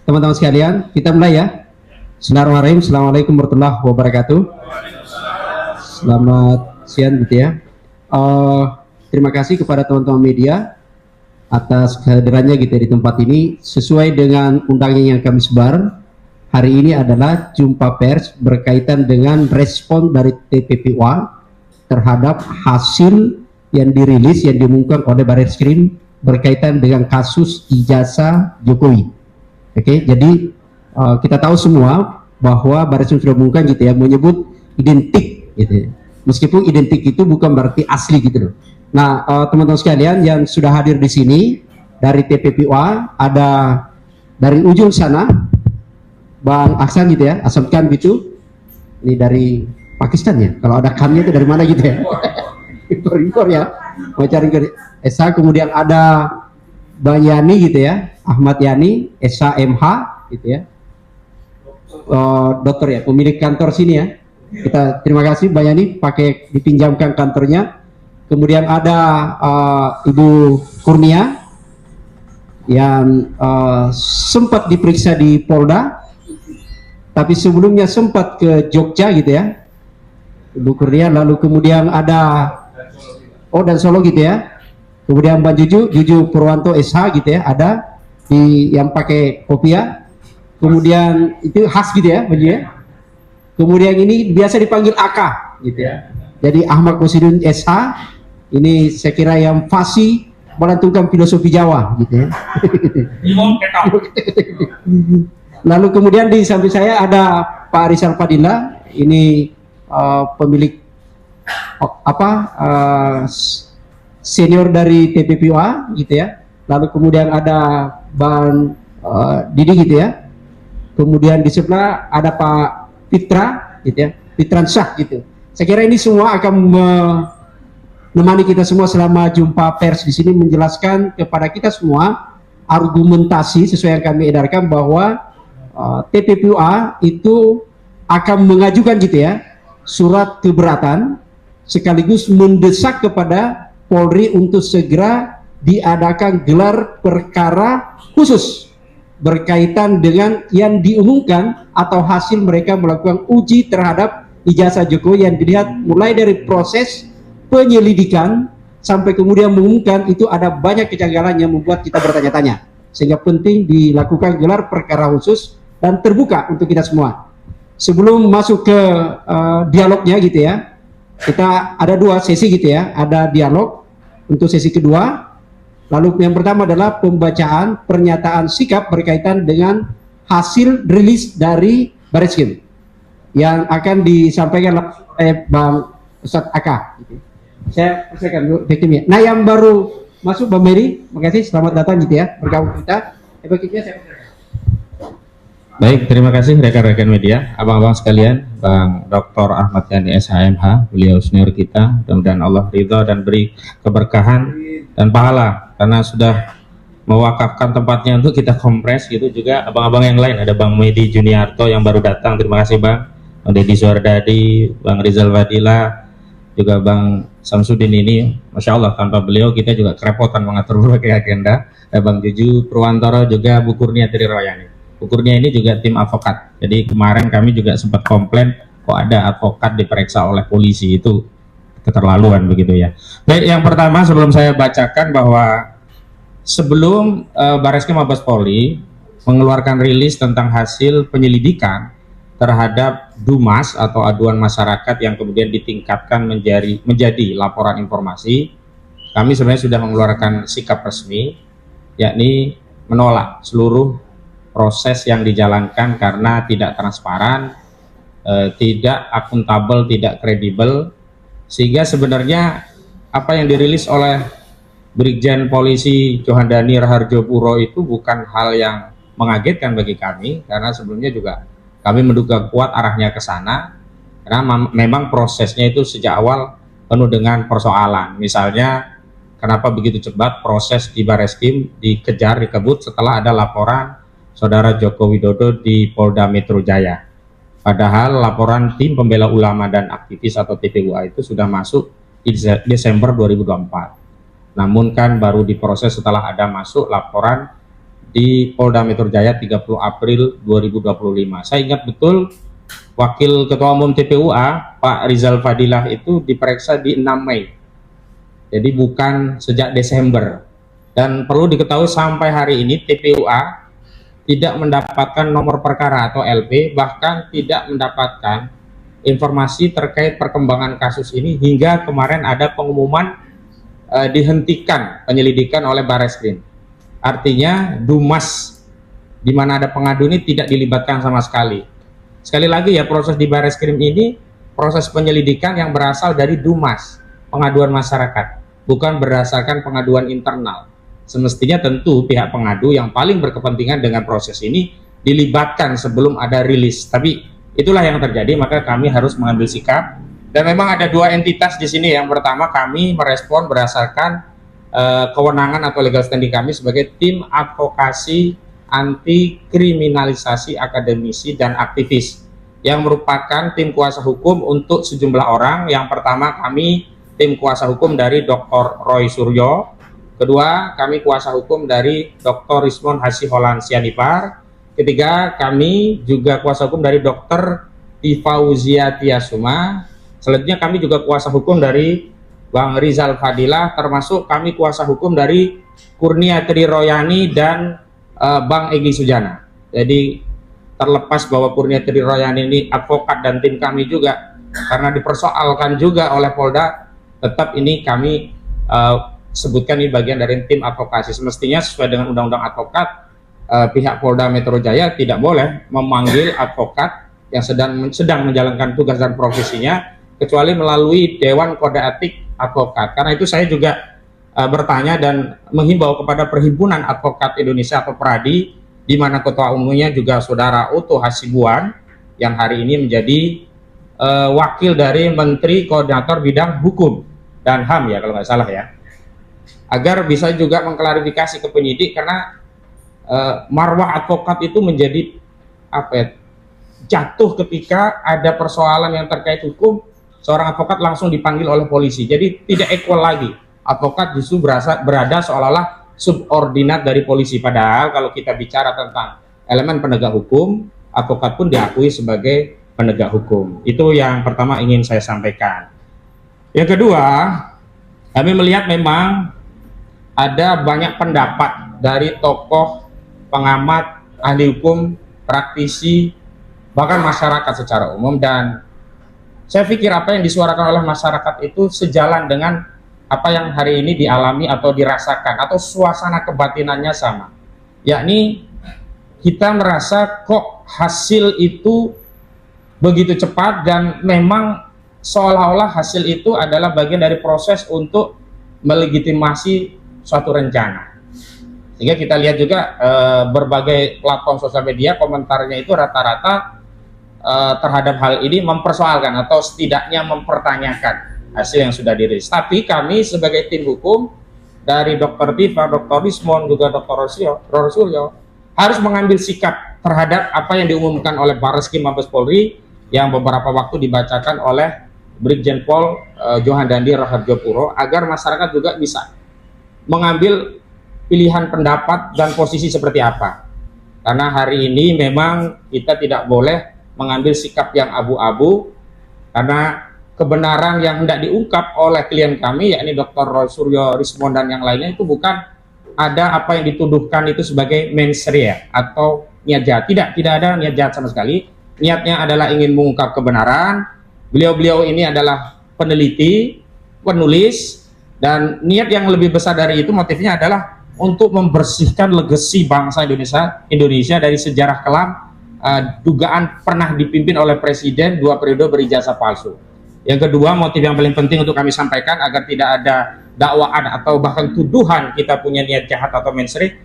teman-teman sekalian, kita mulai ya. Bismillahirrahmanirrahim. Assalamualaikum warahmatullahi wabarakatuh. Selamat siang gitu ya. Terima kasih kepada teman-teman media atas kehadirannya gitu ya di tempat ini. Sesuai dengan undangan yang kami sebar, hari ini adalah jumpa pers berkaitan dengan respon dari TPPUA terhadap hasil yang dirilis, yang diumumkan oleh Barreskrim berkaitan dengan kasus ijazah Jokowi. Oke, jadi kita tahu semua bahwa Barreskrim sudah mengumumkan gitu ya, menyebut identik gitu. Meskipun identik itu bukan berarti asli gitu loh. Nah, teman-teman sekalian yang sudah hadir di sini dari TPPUA, ada dari ujung sana Bang Aksan gitu ya, Asam Khan gitu. Ini dari Pakistan ya. Kalau ada Khannya itu dari mana gitu ya? Impor ya. Mau cari ke Esa, kemudian ada Bang Yani gitu ya, Ahmad Yani, Esa MH gitu ya. Dokter ya, pemilik kantor sini ya. Kita terima kasih Bang Yani pakai dipinjamkan kantornya. Kemudian ada Ibu Kurnia yang sempat diperiksa di Polda, tapi sebelumnya sempat ke Jogja gitu ya, Ibu Kurnia. Lalu kemudian ada dan Solo gitu ya. Kemudian Mbak Juju Purwanto SH gitu ya, ada di yang pakai kopiah. Kemudian itu khas gitu ya, Baju ya. Kemudian ini biasa dipanggil AK gitu ya. Jadi Ahmad Kosidun SH, ini saya kira yang fasih melantunkan filosofi Jawa gitu ya. Lalu kemudian di samping saya ada Pak Rizal Fadila, ini pemilik senior dari TPPUA gitu ya. Lalu kemudian ada Bang Didi gitu ya. Kemudian di sebelah ada Pak Fitra gitu ya, Fitran Syah gitu. Saya kira ini semua akan menemani kita semua selama jumpa pers di sini, menjelaskan kepada kita semua argumentasi sesuai yang kami edarkan bahwa TPPUA itu akan mengajukan gitu ya surat keberatan sekaligus mendesak kepada Polri untuk segera diadakan gelar perkara khusus berkaitan dengan yang diumumkan atau hasil mereka melakukan uji terhadap ijazah Jokowi yang dilihat mulai dari proses penyelidikan sampai kemudian mengumumkan. Itu ada banyak kejanggalan yang membuat kita bertanya-tanya, sehingga penting dilakukan gelar perkara khusus dan terbuka untuk kita semua. Sebelum masuk ke dialognya gitu ya, kita ada dua sesi gitu ya, ada dialog untuk sesi kedua. Lalu yang pertama adalah pembacaan pernyataan sikap berkaitan dengan hasil rilis dari Barreskrim yang akan disampaikan oleh Bang Ustadz Aka gitu. Saya persilakan dulu victimnya. Nah, yang baru masuk Bang Mary, makasih, selamat datang gitu ya, bergabung kita. Efektifnya saya persilakan. Baik, terima kasih rekan-rekan media, abang-abang sekalian, Bang Dr. Ahmad Yani SHMH, beliau senior kita. Mudah-mudahan Allah ridha dan beri keberkahan dan pahala karena sudah mewakafkan tempatnya untuk kita kompres gitu. Juga abang-abang yang lain, ada Bang Medi Juniarto yang baru datang, terima kasih Bang Deddy Suardadi, Bang Rizal Fadila, juga Bang Samsudin. Ini Masya Allah, tanpa beliau kita juga kerepotan mengatur berbagai agenda. Ada Bang Juju Purwantoro, juga Bu Kurnia Triroyani. Bu Kurnia ini juga tim advokat, jadi kemarin kami juga sempat komplain kok ada advokat diperiksa oleh polisi, itu keterlaluan begitu ya. Baik, yang pertama sebelum saya bacakan bahwa sebelum Barreskrim Mabes Polri mengeluarkan rilis tentang hasil penyelidikan terhadap Dumas atau aduan masyarakat yang kemudian ditingkatkan menjadi laporan informasi, kami sebenarnya sudah mengeluarkan sikap resmi, yakni menolak seluruh proses yang dijalankan karena tidak transparan, tidak akuntabel, tidak kredibel. Sehingga sebenarnya apa yang dirilis oleh Brigjen Polisi Johandani Raharjo Puro itu bukan hal yang mengagetkan bagi kami, karena sebelumnya juga kami menduga kuat arahnya ke sana, karena memang prosesnya itu sejak awal penuh dengan persoalan. Misalnya kenapa begitu cepat proses di Barreskrim dikejar, dikebut setelah ada laporan Saudara Joko Widodo di Polda Metro Jaya. Padahal laporan tim pembela ulama dan aktivis atau TPUA itu sudah masuk di Desember 2024. Namun kan baru diproses setelah ada masuk laporan di Polda Metro Jaya 30 April 2025. Saya ingat betul Wakil Ketua Umum TPUA Pak Rizal Fadilah itu diperiksa di 6 Mei. Jadi bukan sejak Desember. Dan perlu diketahui sampai hari ini TPUA tidak mendapatkan nomor perkara atau LP, bahkan tidak mendapatkan informasi terkait perkembangan kasus ini hingga kemarin ada pengumuman dihentikan penyelidikan oleh Barreskrim. Artinya Dumas di mana ada pengadu ini tidak dilibatkan sama sekali. Sekali lagi ya, proses di Barreskrim ini proses penyelidikan yang berasal dari Dumas, pengaduan masyarakat, bukan berdasarkan pengaduan internal. Semestinya tentu pihak pengadu yang paling berkepentingan dengan proses ini dilibatkan sebelum ada rilis. Tapi itulah yang terjadi, maka kami harus mengambil sikap. Dan memang ada dua entitas di sini. Yang pertama, kami merespon berdasarkan kewenangan atau legal standing kami sebagai tim advokasi anti kriminalisasi akademisi dan aktivis, yang merupakan tim kuasa hukum untuk sejumlah orang. Yang pertama, kami tim kuasa hukum dari Dr. Roy Suryo. Kedua, kami kuasa hukum dari Dr. Rismon Hasiholan Sianipar. Ketiga, kami juga kuasa hukum dari Dr. Tifauzia Tiasuma. Selanjutnya kami juga kuasa hukum dari Bang Rizal Fadilah, termasuk kami kuasa hukum dari Kurnia Triroyani dan Bang Egy Sujana. Jadi terlepas bahwa Kurnia Triroyani ini advokat dan tim kami juga, karena dipersoalkan juga oleh Polda, tetap ini kami sebutkan ini bagian dari tim advokasi. Semestinya sesuai dengan undang-undang advokat, pihak Polda Metro Jaya tidak boleh memanggil advokat yang sedang menjalankan tugas dan profesinya kecuali melalui Dewan Kode Etik Advokat. Karena itu saya juga bertanya dan menghimbau kepada Perhimpunan Advokat Indonesia atau PRADI, di mana ketua umumnya juga Saudara Oto Hasibuan yang hari ini menjadi wakil dari Menteri Koordinator Bidang Hukum dan HAM ya kalau nggak salah ya, agar bisa juga mengklarifikasi ke penyidik, karena marwah advokat itu menjadi apa ya, jatuh ketika ada persoalan yang terkait hukum, seorang advokat langsung dipanggil oleh polisi. Jadi tidak equal lagi. Advokat justru berada seolah-olah subordinat dari polisi. Padahal kalau kita bicara tentang elemen penegak hukum, advokat pun diakui sebagai penegak hukum. Itu yang pertama ingin saya sampaikan. Yang kedua, kami melihat memang ada banyak pendapat dari tokoh, pengamat, ahli hukum, praktisi, bahkan masyarakat secara umum, dan saya pikir apa yang disuarakan oleh masyarakat itu sejalan dengan apa yang hari ini dialami atau dirasakan, atau suasana kebatinannya sama. Yakni kita merasa kok hasil itu begitu cepat, dan memang seolah-olah hasil itu adalah bagian dari proses untuk melegitimasi suatu rencana. Sehingga kita lihat juga berbagai platform sosial media komentarnya itu rata-rata terhadap hal ini mempersoalkan atau setidaknya mempertanyakan hasil yang sudah dirilis. Tapi kami sebagai tim hukum dari Dr. Tifa, Dr. Rismon, juga Dr. Suryo harus mengambil sikap terhadap apa yang diumumkan oleh Barreskrim Mabes Polri yang beberapa waktu dibacakan oleh Brigjen Pol Johan Dandi Raharjo Puro, agar masyarakat juga bisa mengambil pilihan pendapat dan posisi seperti apa. Karena hari ini memang kita tidak boleh mengambil sikap yang abu-abu, karena kebenaran yang hendak diungkap oleh klien kami, yakni Dr. Roy Suryo, Rismon, dan yang lainnya, itu bukan ada apa yang dituduhkan itu sebagai mens rea atau niat jahat. Tidak ada niat jahat sama sekali. Niatnya adalah ingin mengungkap kebenaran. Beliau-beliau ini adalah peneliti, penulis, dan niat yang lebih besar dari itu, motifnya adalah untuk membersihkan legasi bangsa Indonesia dari sejarah kelam dugaan pernah dipimpin oleh presiden 2 periode berijazah palsu. Yang kedua, motif yang paling penting untuk kami sampaikan agar tidak ada dakwaan atau bahkan tuduhan kita punya niat jahat atau mensreah,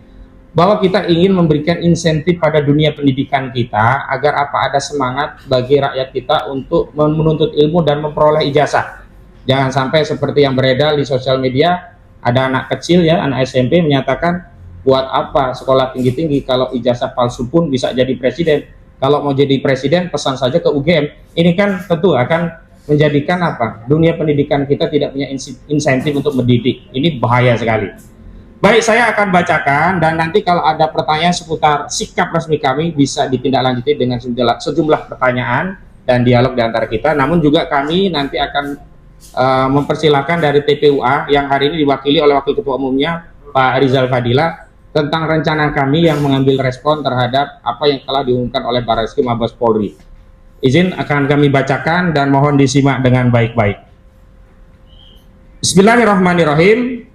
bahwa kita ingin memberikan insentif pada dunia pendidikan kita agar ada semangat bagi rakyat kita untuk menuntut ilmu dan memperoleh ijazah. Jangan sampai seperti yang beredar di sosial media, ada anak kecil ya, anak SMP menyatakan, buat apa sekolah tinggi-tinggi kalau ijazah palsu pun bisa jadi presiden. Kalau mau jadi presiden pesan saja ke UGM. Ini kan tentu akan menjadikan dunia pendidikan kita tidak punya insentif untuk mendidik. Ini bahaya sekali. Baik, saya akan bacakan dan nanti kalau ada pertanyaan seputar sikap resmi kami bisa ditindaklanjuti dengan sejumlah pertanyaan dan dialog di antara kita. Namun juga kami nanti akan mempersilahkan dari TPUA yang hari ini diwakili oleh Wakil Ketua Umumnya Pak Rizal Fadila tentang rencana kami yang mengambil respon terhadap apa yang telah diumumkan oleh Barreskrim Mabes Polri. Izin akan kami bacakan dan mohon disimak dengan baik-baik. Bismillahirrahmanirrahim.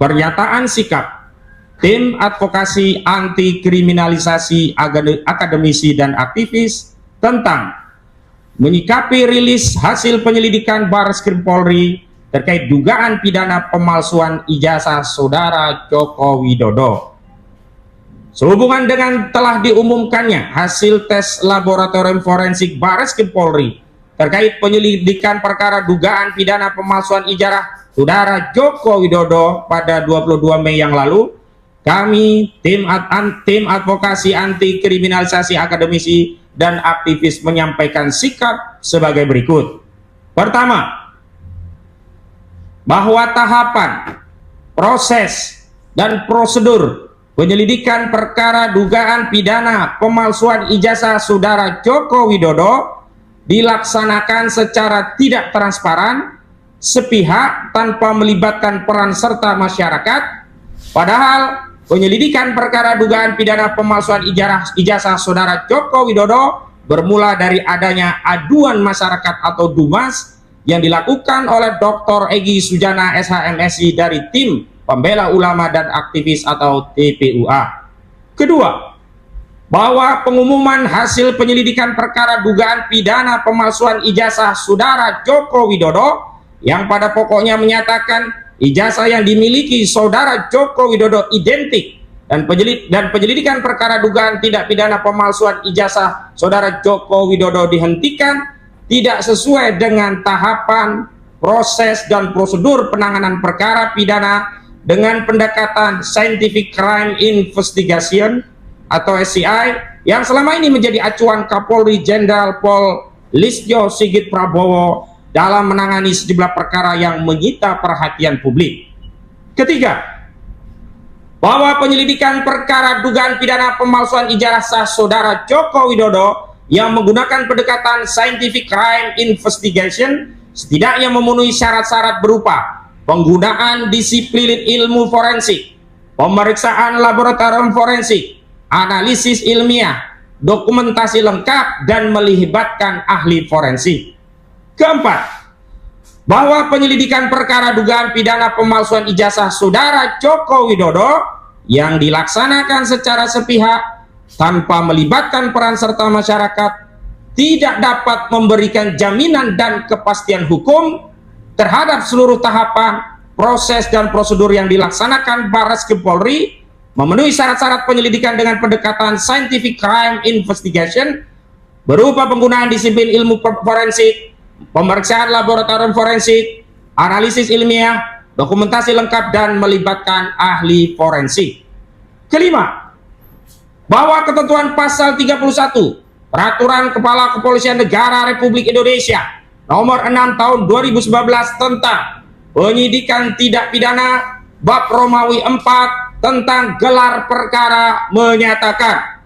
Pernyataan sikap Tim Advokasi Anti Kriminalisasi Akademisi dan Aktivis tentang menyikapi rilis hasil penyelidikan Barreskrim Polri terkait dugaan pidana pemalsuan ijazah Saudara Joko Widodo. Sehubungan dengan telah diumumkannya hasil tes laboratorium forensik Barreskrim Polri terkait penyelidikan perkara dugaan pidana pemalsuan ijazah Saudara Joko Widodo pada 22 Mei yang lalu, kami tim Advokasi Anti Kriminalisasi Akademisi dan Aktivis menyampaikan sikap sebagai berikut. Pertama, bahwa tahapan, proses, dan prosedur penyelidikan perkara dugaan pidana pemalsuan ijazah Saudara Joko Widodo dilaksanakan secara tidak transparan, sepihak, tanpa melibatkan peran serta masyarakat, padahal penyelidikan perkara dugaan pidana pemalsuan ijazah Saudara Joko Widodo bermula dari adanya aduan masyarakat atau DUMAS yang dilakukan oleh Dr. Egy Sujana SHMSI dari tim Pembela Ulama dan Aktivis atau TPUA. Kedua, bahwa pengumuman hasil penyelidikan perkara dugaan pidana pemalsuan ijazah Saudara Joko Widodo yang pada pokoknya menyatakan ijazah yang dimiliki Saudara Joko Widodo identik dan penyelidikan perkara dugaan tindak pidana pemalsuan ijazah Saudara Joko Widodo dihentikan tidak sesuai dengan tahapan, proses, dan prosedur penanganan perkara pidana dengan pendekatan Scientific Crime Investigation atau SCI yang selama ini menjadi acuan Kapolri Jenderal Pol Listio Sigit Prabowo dalam menangani sejumlah perkara yang menyita perhatian publik. Ketiga, bahwa penyelidikan perkara dugaan pidana pemalsuan ijazah Saudara Joko Widodo yang menggunakan pendekatan Scientific Crime Investigation setidaknya memenuhi syarat-syarat berupa penggunaan disiplin ilmu forensik, pemeriksaan laboratorium forensik, analisis ilmiah, dokumentasi lengkap, dan melibatkan ahli forensik. Keempat, bahwa penyelidikan perkara dugaan pidana pemalsuan ijazah Saudara Joko Widodo yang dilaksanakan secara sepihak tanpa melibatkan peran serta masyarakat tidak dapat memberikan jaminan dan kepastian hukum terhadap seluruh tahapan, proses, dan prosedur yang dilaksanakan Barreskrim Polri, memenuhi syarat-syarat penyelidikan dengan pendekatan Scientific Crime Investigation berupa penggunaan disiplin ilmu forensik, pemeriksaan laboratorium forensik, analisis ilmiah, dokumentasi lengkap, dan melibatkan ahli forensik. Kelima, bahwa ketentuan pasal 31 Peraturan Kepala Kepolisian Negara Republik Indonesia nomor 6 tahun 2019 tentang penyidikan tidak pidana bab Romawi 4 tentang gelar perkara menyatakan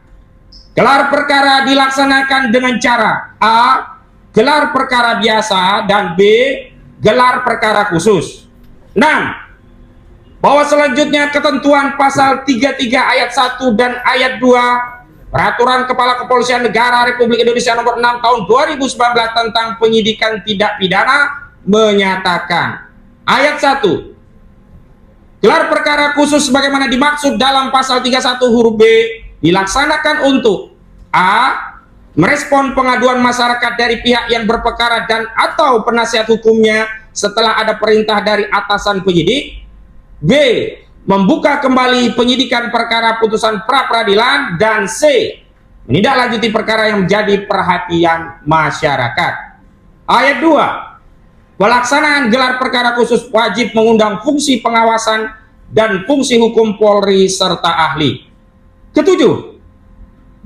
gelar perkara dilaksanakan dengan cara A. Gelar perkara biasa, dan B. Gelar perkara khusus. 6. Bahwa selanjutnya ketentuan pasal 33 ayat 1 dan ayat 2 Peraturan Kepala Kepolisian Negara Republik Indonesia nomor 6 tahun 2019 tentang penyidikan tidak pidana menyatakan ayat 1. Gelar perkara khusus sebagaimana dimaksud dalam pasal 31 huruf B dilaksanakan untuk A. Merespon pengaduan masyarakat dari pihak yang berperkara dan atau penasihat hukumnya setelah ada perintah dari atasan penyidik. B. Membuka kembali penyidikan perkara putusan pra-peradilan. Dan C. Menindaklanjuti perkara yang menjadi perhatian masyarakat. Ayat 2. Pelaksanaan gelar perkara khusus wajib mengundang fungsi pengawasan dan fungsi hukum Polri serta ahli. Ketujuh,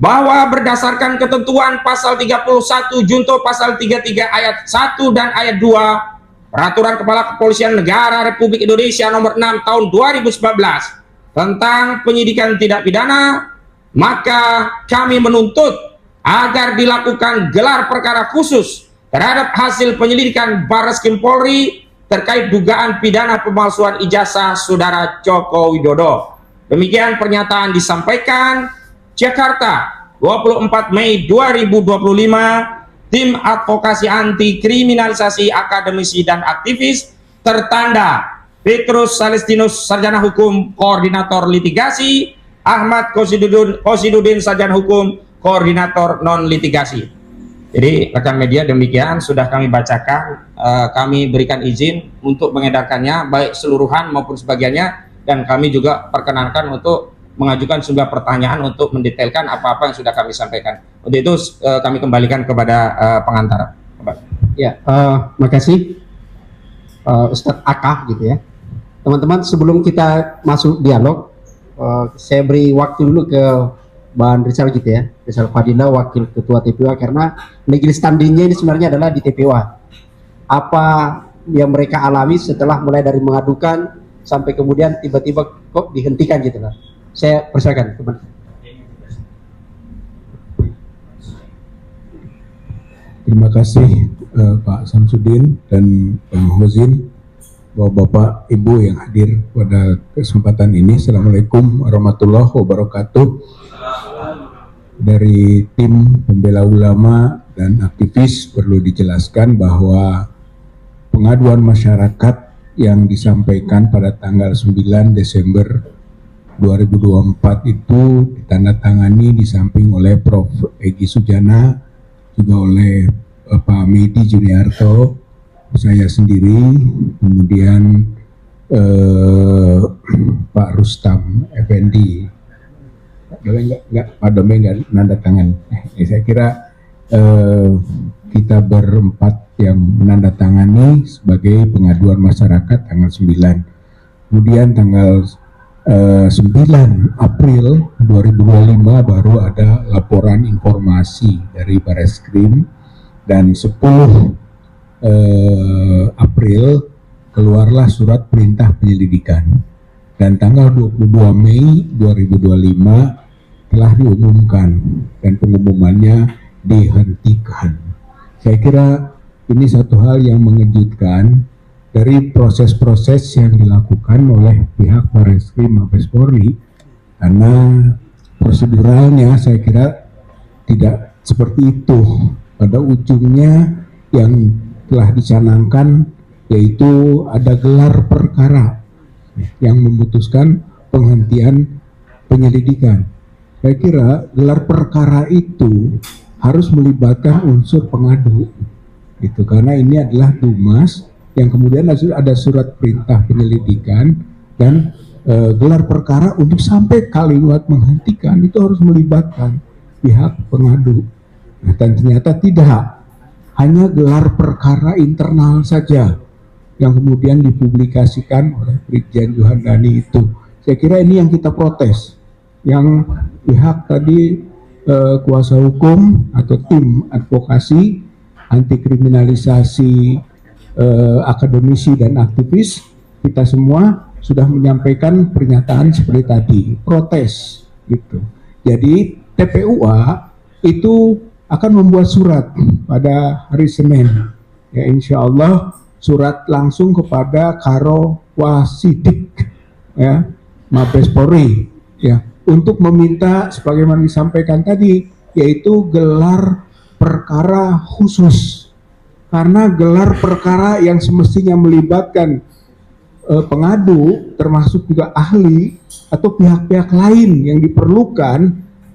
bahwa berdasarkan ketentuan pasal 31 junto pasal 33 ayat 1 dan ayat 2 Peraturan Kepala Kepolisian Negara Republik Indonesia nomor 6 tahun 2019 tentang penyidikan tidak pidana, maka kami menuntut agar dilakukan gelar perkara khusus terhadap hasil penyelidikan Barreskrim Polri terkait dugaan pidana pemalsuan ijazah Saudara Joko Widodo. Demikian pernyataan disampaikan. Jakarta, 24 Mei 2025, Tim Advokasi Anti Kriminalisasi Akademisi dan Aktivis, tertanda Petrus Salestinus, Sarjana Hukum, Koordinator Litigasi, Ahmad Kosidudin, Sarjana Hukum, Koordinator Non-Litigasi. Jadi rekan media, demikian sudah kami bacakan, kami berikan izin untuk mengedarkannya, baik seluruhan maupun sebagiannya, dan kami juga perkenankan untuk mengajukan sebuah pertanyaan untuk mendetailkan apa-apa yang sudah kami sampaikan. Untuk itu kami kembalikan kepada pengantar. Ya, makasih Ustadz Aka gitu ya. Teman-teman, sebelum kita masuk dialog, saya beri waktu dulu ke Bang Rizal gitu ya, Rizal Fadila, Wakil Ketua TPUA, karena majelis tandingnya ini sebenarnya adalah di TPUA. Apa yang mereka alami setelah mulai dari mengadukan sampai kemudian tiba-tiba kok dihentikan gitu lah. Saya persilakan teman. Terima kasih Pak Samsudin dan Bang Hozin, Bapak Ibu yang hadir pada kesempatan ini. Assalamualaikum warahmatullahi wabarakatuh. Dari tim pembela ulama dan aktivis perlu dijelaskan bahwa pengaduan masyarakat yang disampaikan pada tanggal 9 Desember 2024 itu ditandatangani di samping oleh Prof. Egy Sujana, juga oleh Pak Medi Juniarto, saya sendiri, kemudian Pak Rustam Effendi. Pak Dome enggak nanda tangan. Saya kira kita berempat yang menandatangani sebagai pengaduan masyarakat tanggal 9. Kemudian tanggal 9 April 2025 baru ada laporan informasi dari Barreskrim, dan 10 April keluarlah surat perintah penyelidikan, dan tanggal 22 Mei 2025 telah diumumkan dan pengumumannya dihentikan. Saya kira ini satu hal yang mengejutkan dari proses-proses yang dilakukan oleh pihak Barreskrim Mabes Polri, karena proseduralnya saya kira tidak seperti itu. Pada ujungnya yang telah dicanangkan yaitu ada gelar perkara yang memutuskan penghentian penyelidikan. Saya kira gelar perkara itu harus melibatkan unsur pengadu, gitu, karena ini adalah Dumas yang kemudian ada surat perintah penyelidikan, dan gelar perkara untuk sampai kalimat menghentikan itu harus melibatkan pihak pengadu. Nah, dan ternyata tidak, hanya gelar perkara internal saja yang kemudian dipublikasikan oleh Brigjen Juhandani itu. Saya kira ini yang kita protes, yang pihak tadi kuasa hukum atau tim advokasi anti kriminalisasi akademisi dan aktivis, kita semua sudah menyampaikan pernyataan seperti tadi, protes gitu. Jadi TPUA itu akan membuat surat pada hari Senin, ya insya Allah, surat langsung kepada Karo Wasidik, ya Mabes Polri, ya, untuk meminta sebagaimana disampaikan tadi, yaitu gelar perkara khusus. Karena gelar perkara yang semestinya melibatkan pengadu, termasuk juga ahli atau pihak-pihak lain yang diperlukan,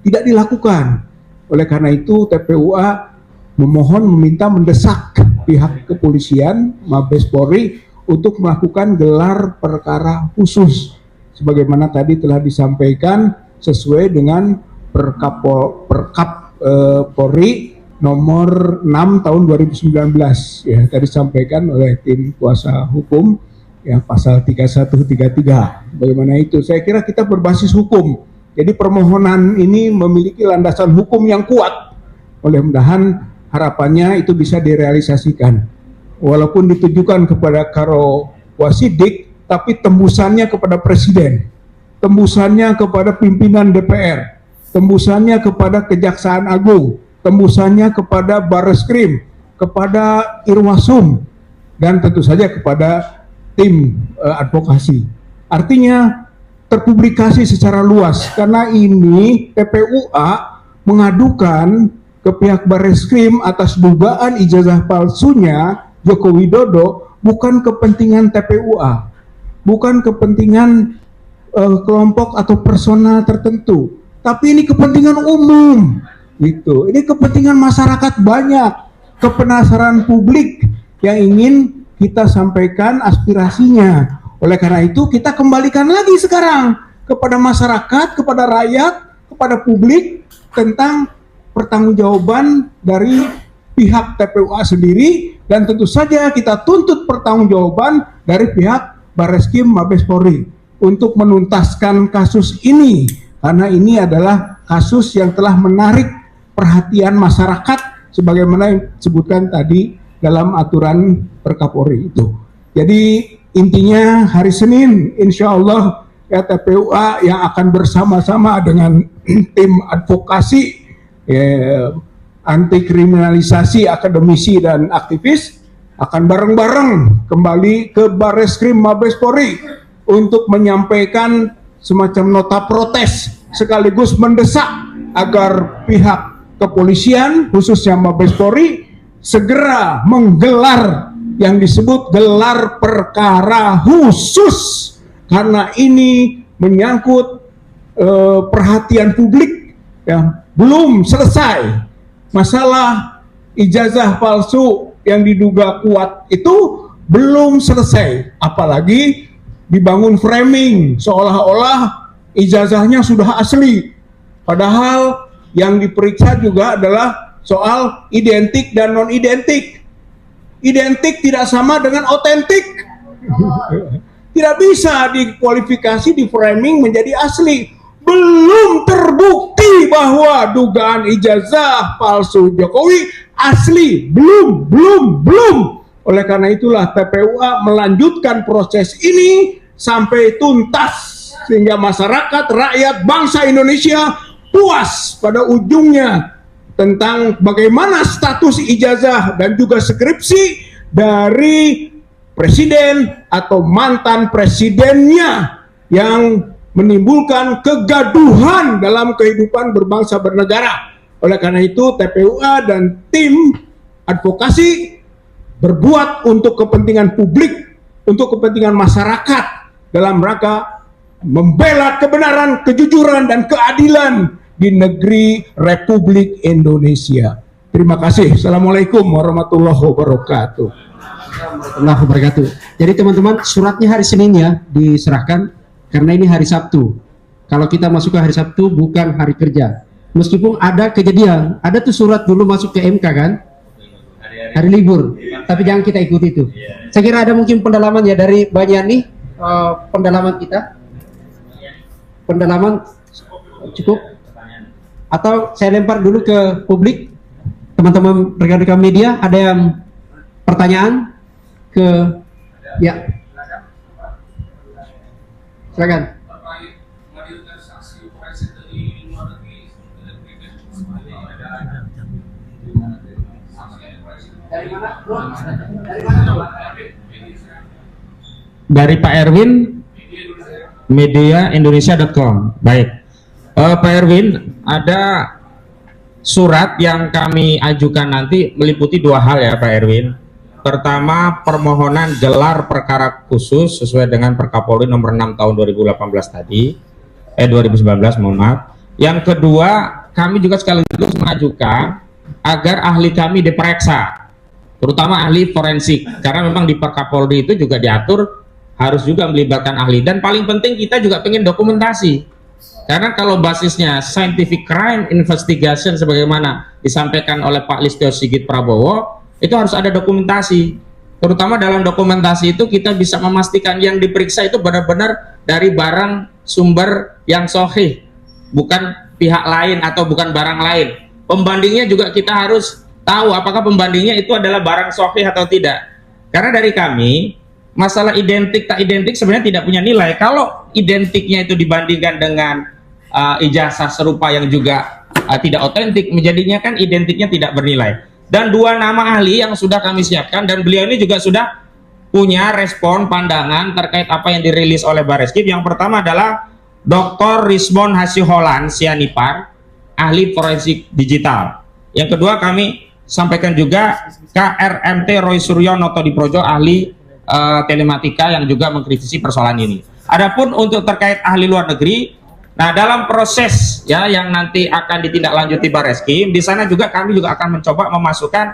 tidak dilakukan. Oleh karena itu TPUA memohon, meminta, mendesak pihak kepolisian, Mabes Polri untuk melakukan gelar perkara khusus, sebagaimana tadi telah disampaikan sesuai dengan Perkap Polri nomor 6 tahun 2019, ya, tadi disampaikan oleh tim kuasa hukum, ya, pasal 3133. Bagaimana itu? Saya kira kita berbasis hukum. Jadi permohonan ini memiliki landasan hukum yang kuat. Mudah-mudahan harapannya itu bisa direalisasikan. Walaupun ditujukan kepada Karo Wasidik, tapi tembusannya kepada Presiden. tembusannya kepada pimpinan DPR, tembusannya kepada Kejaksaan Agung, tembusannya kepada Barreskrim, kepada Irwasum, dan tentu saja kepada tim advokasi. Artinya terpublikasi secara luas, karena ini TPUA mengadukan ke pihak Barreskrim atas dugaan ijazah palsunya Joko Widodo, bukan kepentingan TPUA, bukan kepentingan kelompok atau personal tertentu, tapi ini kepentingan umum, gitu. Ini kepentingan masyarakat banyak, kepenasaran publik yang ingin kita sampaikan aspirasinya. Oleh karena itu kita kembalikan lagi sekarang kepada masyarakat, kepada rakyat, kepada publik tentang pertanggungjawaban dari pihak TPUA sendiri, dan tentu saja kita tuntut pertanggungjawaban dari pihak Barreskrim Mabes Polri untuk menuntaskan kasus ini, karena ini adalah kasus yang telah menarik perhatian masyarakat sebagaimana yang disebutkan tadi dalam aturan Perkapolri itu. Jadi intinya hari Senin insya Allah ya, TPUA yang akan bersama-sama dengan tim advokasi anti kriminalisasi akademisi dan aktivis akan bareng-bareng kembali ke Barreskrim Mabes Polri untuk menyampaikan semacam nota protes sekaligus mendesak agar pihak kepolisian khususnya Mabes Polri segera menggelar yang disebut gelar perkara khusus, karena ini menyangkut perhatian publik ya. Belum selesai masalah ijazah palsu yang diduga kuat itu, belum selesai, apalagi dibangun framing seolah-olah ijazahnya sudah asli, padahal yang diperiksa juga adalah soal identik dan non identik. Identik tidak sama dengan otentik, tidak bisa dikualifikasi, di framing menjadi asli. Belum terbukti bahwa dugaan ijazah palsu Jokowi asli, belum. Oleh karena itulah TPUA melanjutkan proses ini sampai tuntas, sehingga masyarakat, rakyat, bangsa Indonesia puas pada ujungnya tentang bagaimana status ijazah dan juga skripsi dari presiden atau mantan presidennya yang menimbulkan kegaduhan dalam kehidupan berbangsa bernegara. Oleh karena itu TPUA dan tim advokasi berbuat untuk kepentingan publik, untuk kepentingan masyarakat dalam rangka membela kebenaran, kejujuran, dan keadilan di negeri Republik Indonesia. Terima kasih. Assalamualaikum warahmatullahi wabarakatuh. Warahmatullahi wabarakatuh. Jadi teman-teman, suratnya hari Senin ya diserahkan, karena ini hari Sabtu. Kalau kita masuk ke hari Sabtu bukan hari kerja. Meskipun ada kejadian, ada tuh surat dulu masuk ke MK kan, hari libur, tapi jangan kita ikuti itu. Saya kira ada mungkin pendalaman ya dari Mbak Yani, pendalaman kita, pendalaman cukup, atau saya lempar dulu ke publik, teman-teman rekan-rekan media, ada yang pertanyaan ke ya, silakan. Dari Pak Erwin, mediaindonesia.com. Baik, Pak Erwin, ada surat yang kami ajukan nanti meliputi dua hal ya Pak Erwin. Pertama, permohonan gelar perkara khusus sesuai dengan Perkapolri nomor 6 tahun 2018 tadi, 2019 mohon maaf. Yang kedua, kami juga sekaligus mengajukan agar ahli kami diperiksa, terutama ahli forensik, karena memang di Perkapolri itu juga diatur harus juga melibatkan ahli, dan paling penting kita juga pengen dokumentasi, karena kalau basisnya scientific crime investigation sebagaimana disampaikan oleh Pak Listio Sigit Prabowo, itu harus ada dokumentasi, terutama dalam dokumentasi itu kita bisa memastikan yang diperiksa itu benar-benar dari barang sumber yang sahih, bukan pihak lain atau bukan barang lain. Pembandingnya juga kita harus tahu apakah pembandingnya itu adalah barang sahih atau tidak. Karena dari kami masalah identik tak identik sebenarnya tidak punya nilai. Kalau identiknya itu dibandingkan dengan ijazah serupa yang juga tidak otentik, menjadinya kan identiknya tidak bernilai. Dan dua nama ahli yang sudah kami siapkan, dan beliau ini juga sudah punya respon pandangan terkait apa yang dirilis oleh Bareskrim. Yang pertama adalah Dr. Rismond Hasiholan Sianipar, ahli forensik digital. Yang kedua kami sampaikan juga KRMT Roy Suryo Noto Diprojo, ahli telematika yang juga mengkritisi persoalan ini. Adapun untuk terkait ahli luar negeri, nah dalam proses ya yang nanti akan ditindaklanjuti Bareskrim, di sana juga kami juga akan mencoba memasukkan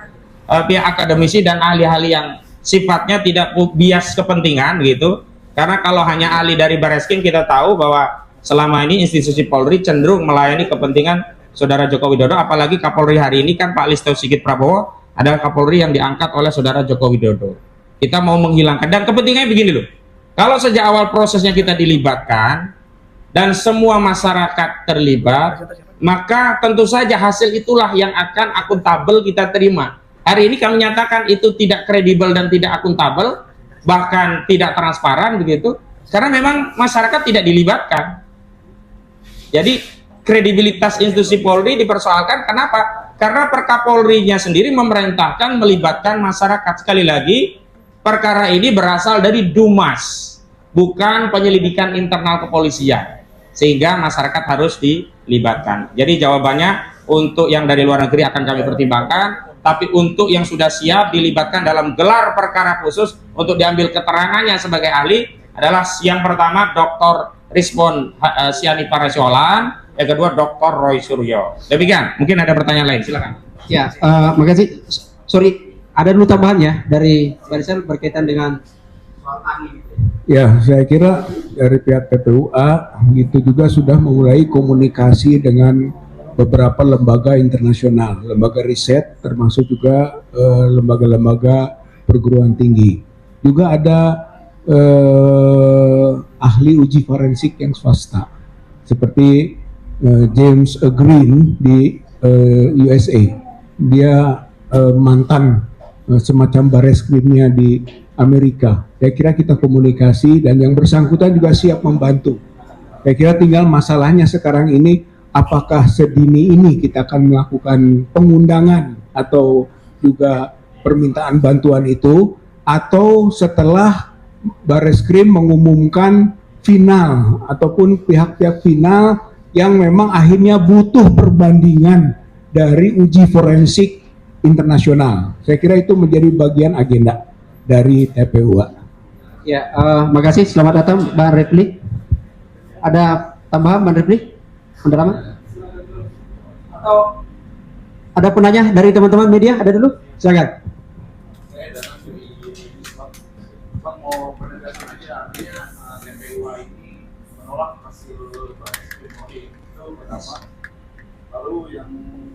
pihak akademisi dan ahli-ahli yang sifatnya tidak bias kepentingan gitu. Karena kalau hanya ahli dari Bareskrim, kita tahu bahwa selama ini institusi Polri cenderung melayani kepentingan Saudara Joko Widodo, apalagi Kapolri hari ini kan Pak Listio Sigit Prabowo adalah Kapolri yang diangkat oleh Saudara Joko Widodo. Kita mau menghilangkan, dan kepentingannya begini loh, kalau sejak awal prosesnya kita dilibatkan dan semua masyarakat terlibat, maka tentu saja hasil itulah yang akan akuntabel kita terima. Hari ini kami nyatakan itu tidak kredibel dan tidak akuntabel, bahkan tidak transparan begitu, karena memang masyarakat tidak dilibatkan. Jadi kredibilitas institusi Polri dipersoalkan. Kenapa? Karena Perkapolrinya sendiri memerintahkan melibatkan masyarakat. Sekali lagi, perkara ini berasal dari Dumas, bukan penyelidikan internal kepolisian, sehingga masyarakat harus dilibatkan. Jadi jawabannya, untuk yang dari luar negeri akan kami pertimbangkan, tapi untuk yang sudah siap dilibatkan dalam gelar perkara khusus untuk diambil keterangannya sebagai ahli adalah yang pertama Dr. Rismond Sianipar Hasiholan, yang kedua Dr. Roy Suryo. Demikian, mungkin ada pertanyaan lain, silakan. Ya, makasih. Sorry, ada dulu tambahan ya dari barisan berkaitan dengan soal ahli. Ya, saya kira dari pihak TPUA itu juga sudah memulai komunikasi dengan beberapa lembaga internasional, lembaga riset, termasuk juga lembaga-lembaga perguruan tinggi. Juga ada ahli uji forensik yang swasta, seperti James Green di USA. Dia mantan semacam bareskrimnya di Amerika. Saya kira kita komunikasi dan yang bersangkutan juga siap membantu. Saya kira tinggal masalahnya sekarang ini, apakah sedini ini kita akan melakukan pengundangan atau juga permintaan bantuan itu, atau setelah Bareskrim mengumumkan final ataupun pihak-pihak final yang memang akhirnya butuh perbandingan dari uji forensik internasional. Saya kira itu menjadi bagian agenda dari TPUA. Ya, makasih. Selamat datang, Bang Refli. Ada tambahan, Bang Refli? Atau ada penanya dari teman-teman media? Ada dulu? Silakan. Mau penegasan aja, artinya TPUA ini menolak hasil Bareskrim Polri itu pertama. Lalu yang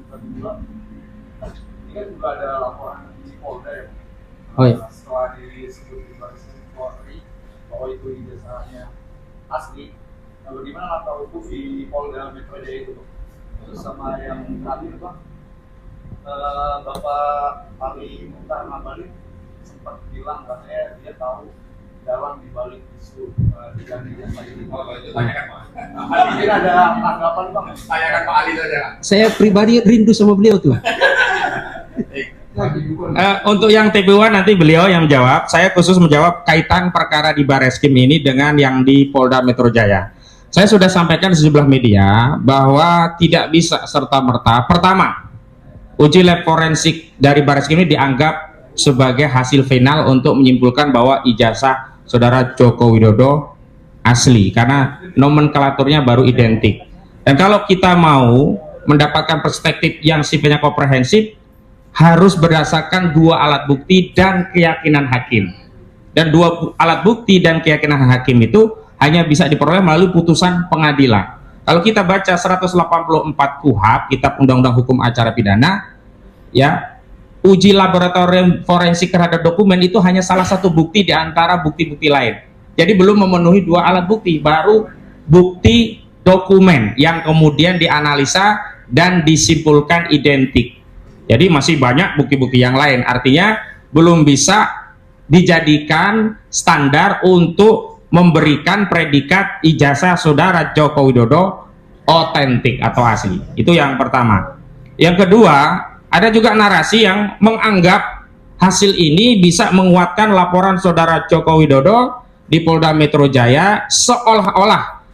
kedua, ini kan juga ada laporan di Polda ya. Oh iya. Setelah disebut di Bareskrim Polri bahwa itu ijazahnya asli, lalu di mana langkah hukum di Polda Metro Jaya itu? Terus sama yang terakhir Bang, Bapak Ali Mukhtar Ngabalin sempat bilang katanya dia tahu dalam dibalik isu diganti jasa ini. Kalau itu tanyakan Pak. Mungkin ada tanggapan Bang? Tanyakan Pak Ali saja. Saya pribadi rindu sama beliau tuh. Untuk yang TPUA nanti beliau yang menjawab. Saya khusus menjawab kaitan perkara di Bareskrim ini dengan yang di Polda Metro Jaya. Saya sudah sampaikan di sejumlah media bahwa tidak bisa serta-merta. Pertama, uji lab forensik dari Bareskrim ini dianggap sebagai hasil final untuk menyimpulkan bahwa ijazah Saudara Joko Widodo asli, karena nomenklaturnya baru identik. Dan kalau kita mau mendapatkan perspektif yang sifatnya komprehensif, harus berdasarkan dua alat bukti dan keyakinan hakim. Dan dua alat bukti dan keyakinan hakim itu hanya bisa diperoleh melalui putusan pengadilan. Kalau kita baca 184 KUHP, Kitab Undang-Undang Hukum Acara Pidana, ya, uji laboratorium forensik terhadap dokumen itu hanya salah satu bukti di antara bukti-bukti lain. Jadi belum memenuhi dua alat bukti, baru bukti dokumen yang kemudian dianalisa dan disimpulkan identik. Jadi masih banyak bukti-bukti yang lain. Artinya belum bisa dijadikan standar untuk memberikan predikat ijazah saudara Joko Widodo otentik atau asli. Itu yang pertama. Yang kedua, ada juga narasi yang menganggap hasil ini bisa menguatkan laporan saudara Joko Widodo di Polda Metro Jaya, seolah-olah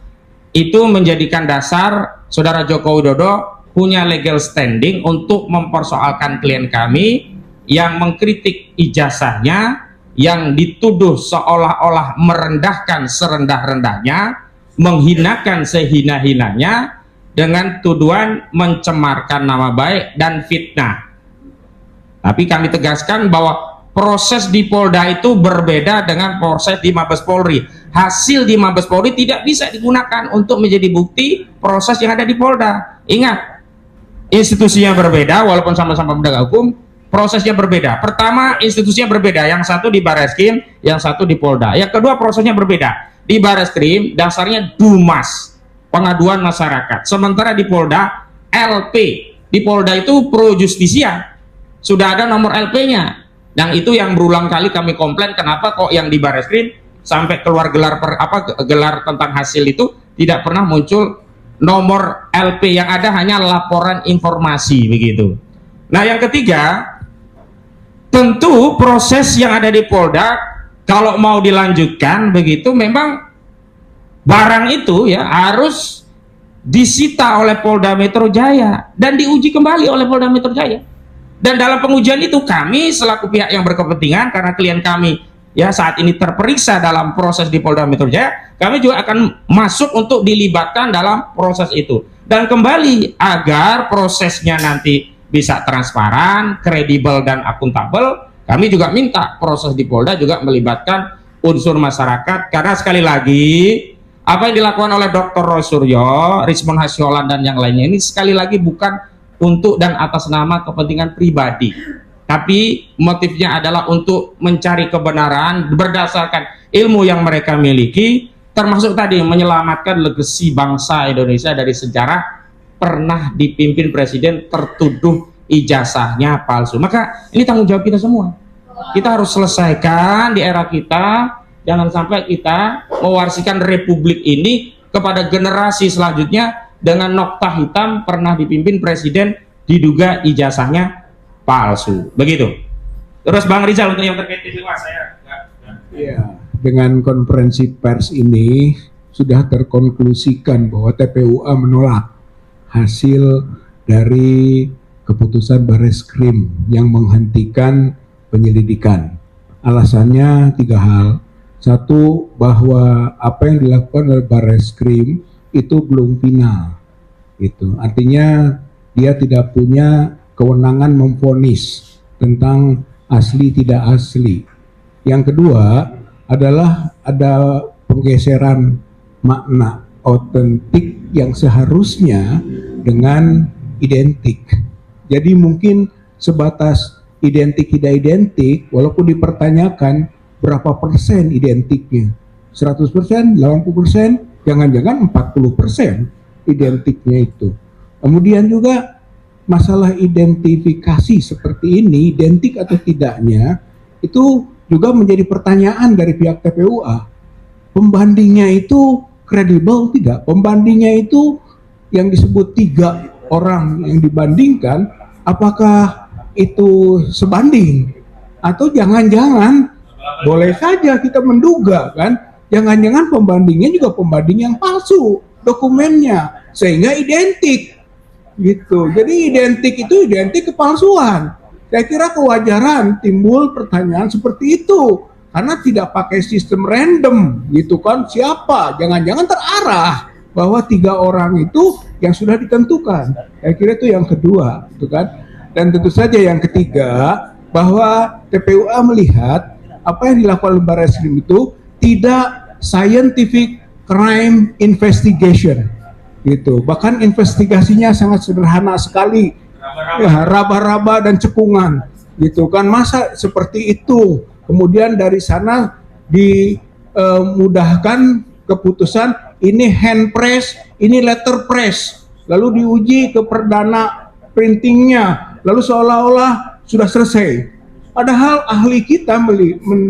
itu menjadikan dasar saudara Joko Widodo punya legal standing untuk mempersoalkan klien kami yang mengkritik ijazahnya, yang dituduh seolah-olah merendahkan serendah-rendahnya, menghinakan sehina-hinanya dengan tuduhan mencemarkan nama baik dan fitnah. Tapi kami tegaskan bahwa proses di Polda itu berbeda dengan proses di Mabes Polri. Hasil di Mabes Polri tidak bisa digunakan untuk menjadi bukti proses yang ada di Polda. Ingat, institusinya berbeda walaupun sama-sama penegak hukum, prosesnya berbeda. Pertama, institusinya berbeda, yang satu di Bareskrim, yang satu di Polda. Yang kedua, prosesnya berbeda. Di Bareskrim dasarnya Dumas, pengaduan masyarakat. Sementara di Polda LP. Di Polda itu pro justisia. Sudah ada nomor LP-nya. Yang itu yang berulang kali kami komplain, kenapa kok yang di Bareskrim sampai keluar gelar gelar tentang hasil itu tidak pernah muncul nomor LP, yang ada hanya laporan informasi begitu. Nah, yang ketiga, tentu proses yang ada di Polda kalau mau dilanjutkan begitu, memang barang itu ya harus disita oleh Polda Metro Jaya dan diuji kembali oleh Polda Metro Jaya. Dan dalam pengujian itu kami selaku pihak yang berkepentingan, karena klien kami ya saat ini terperiksa dalam proses di Polda Metro Jaya, kami juga akan masuk untuk dilibatkan dalam proses itu. Dan kembali agar prosesnya nanti bisa transparan, kredibel dan akuntabel, kami juga minta proses di Polda juga melibatkan unsur masyarakat, karena sekali lagi apa yang dilakukan oleh Dr. Roy Suryo, Rizmon Hasyolan dan yang lainnya ini sekali lagi bukan untuk dan atas nama kepentingan pribadi, tapi motifnya adalah untuk mencari kebenaran berdasarkan ilmu yang mereka miliki, termasuk tadi menyelamatkan legasi bangsa Indonesia dari sejarah pernah dipimpin presiden tertuduh ijazahnya palsu. Maka ini tanggung jawab kita semua. Kita harus selesaikan di era kita, jangan sampai kita mewarisikan republik ini kepada generasi selanjutnya dengan nokta hitam pernah dipimpin presiden diduga ijazahnya palsu. Begitu. Terus Bang Rizal untuk yang terkait TPUA saya ya, dengan konferensi pers ini sudah terkonklusikan bahwa TPUA menolak hasil dari keputusan Bareskrim yang menghentikan penyelidikan. Alasannya 3 hal. Satu, bahwa apa yang dilakukan oleh Bareskrim itu belum final. Itu artinya dia tidak punya kewenangan memvonis tentang asli tidak asli. Yang kedua adalah ada penggeseran makna otentik yang seharusnya dengan identik. Jadi mungkin sebatas identik tidak identik, walaupun dipertanyakan berapa persen identiknya, 100%, 80%, jangan-jangan 40% identiknya itu. Kemudian juga masalah identifikasi seperti ini, identik atau tidaknya, itu juga menjadi pertanyaan dari pihak TPUA. Pembandingnya itu kredibel tidak? Pembandingnya itu yang disebut 3 orang yang dibandingkan, apakah itu sebanding? Atau jangan-jangan, boleh saja kita menduga kan, jangan-jangan pembandingnya juga pembanding yang palsu dokumennya, sehingga identik gitu. Jadi identik itu identik kepalsuan. Saya kira kewajaran timbul pertanyaan seperti itu, karena tidak pakai sistem random gitu kan, siapa, jangan-jangan terarah bahwa 3 orang itu yang sudah ditentukan. Saya kira itu yang kedua gitu kan. Dan tentu saja yang ketiga, bahwa TPUA melihat apa yang dilakukan oleh Bareskrim itu tidak scientific crime investigation gitu. Bahkan investigasinya sangat sederhana sekali, ya, raba-raba dan cekungan gitu kan. Masa seperti itu kemudian dari sana dimudahkan keputusan ini hand press, ini letter press, lalu diuji ke perdana printingnya, lalu seolah-olah sudah selesai Padahal ahli kita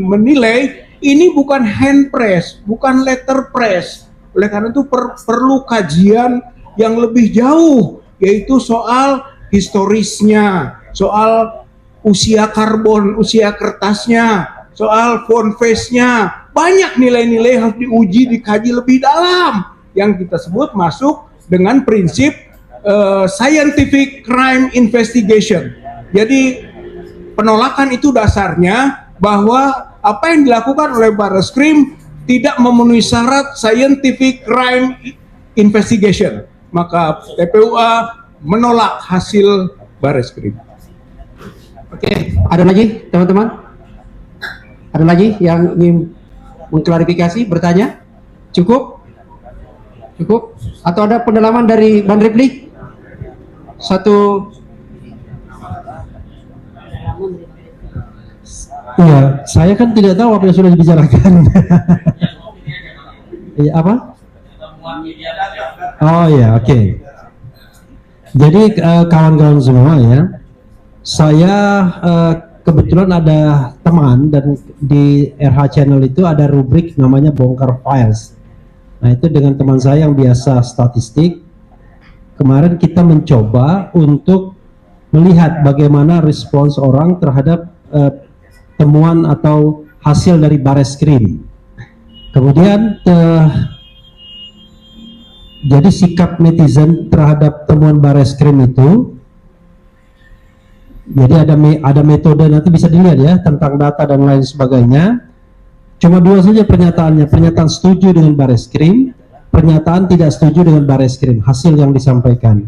menilai ini bukan hand press, bukan letter press. Oleh karena itu perlu kajian yang lebih jauh, yaitu soal historisnya, soal usia karbon, usia kertasnya, soal font face-nya. Banyak nilai-nilai harus diuji, dikaji lebih dalam, yang kita sebut masuk dengan prinsip scientific crime investigation. Jadi penolakan itu dasarnya bahwa apa yang dilakukan oleh Barreskrim tidak memenuhi syarat scientific crime investigation. Maka TPUA menolak hasil Barreskrim. Oke, ada lagi teman-teman? Ada lagi yang ingin mengklarifikasi, bertanya? Cukup? Cukup? Atau ada pendalaman dari Bang Repli? Satu. Iya, saya kan tidak tahu apa yang sudah dibicarakan. Iya, apa? Oh ya, oke. Jadi kawan-kawan semua ya, saya kebetulan ada teman dan di RH Channel itu ada rubrik namanya bongkar files. Nah itu dengan teman saya yang biasa statistik, kemarin kita mencoba untuk melihat bagaimana respons orang terhadap temuan atau hasil dari Barreskrim. Kemudian jadi sikap netizen terhadap temuan Barreskrim itu, jadi ada metode, nanti bisa dilihat ya tentang data dan lain sebagainya. Cuma dua saja pernyataannya, pernyataan setuju dengan Barreskrim, pernyataan tidak setuju dengan Barreskrim, hasil yang disampaikan.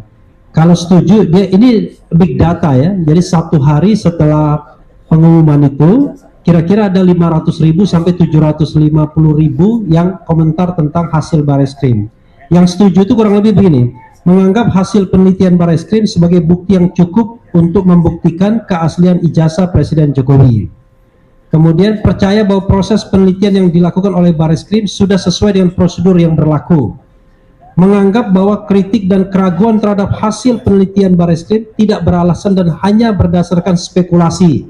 Kalau setuju, dia ini big data ya, jadi satu hari setelah pengumuman itu kira-kira ada 500.000 sampai 750.000 yang komentar tentang hasil Barreskrim. Yang setuju itu kurang lebih begini, menganggap hasil penelitian Barreskrim sebagai bukti yang cukup untuk membuktikan keaslian ijazah Presiden Jokowi. Kemudian percaya bahwa proses penelitian yang dilakukan oleh Barreskrim sudah sesuai dengan prosedur yang berlaku. Menganggap bahwa kritik dan keraguan terhadap hasil penelitian Barreskrim tidak beralasan dan hanya berdasarkan spekulasi.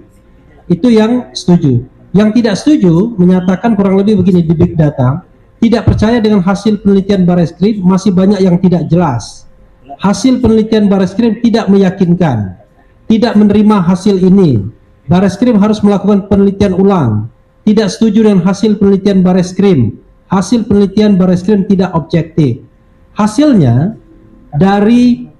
Itu yang setuju. Yang tidak setuju menyatakan kurang lebih begini di big data, tidak percaya dengan hasil penelitian Barreskrim, masih banyak yang tidak jelas. Hasil penelitian Barreskrim tidak meyakinkan, tidak menerima hasil ini. Barreskrim harus melakukan penelitian ulang. Tidak setuju dengan hasil penelitian Barreskrim. Hasil penelitian Barreskrim tidak objektif. Hasilnya dari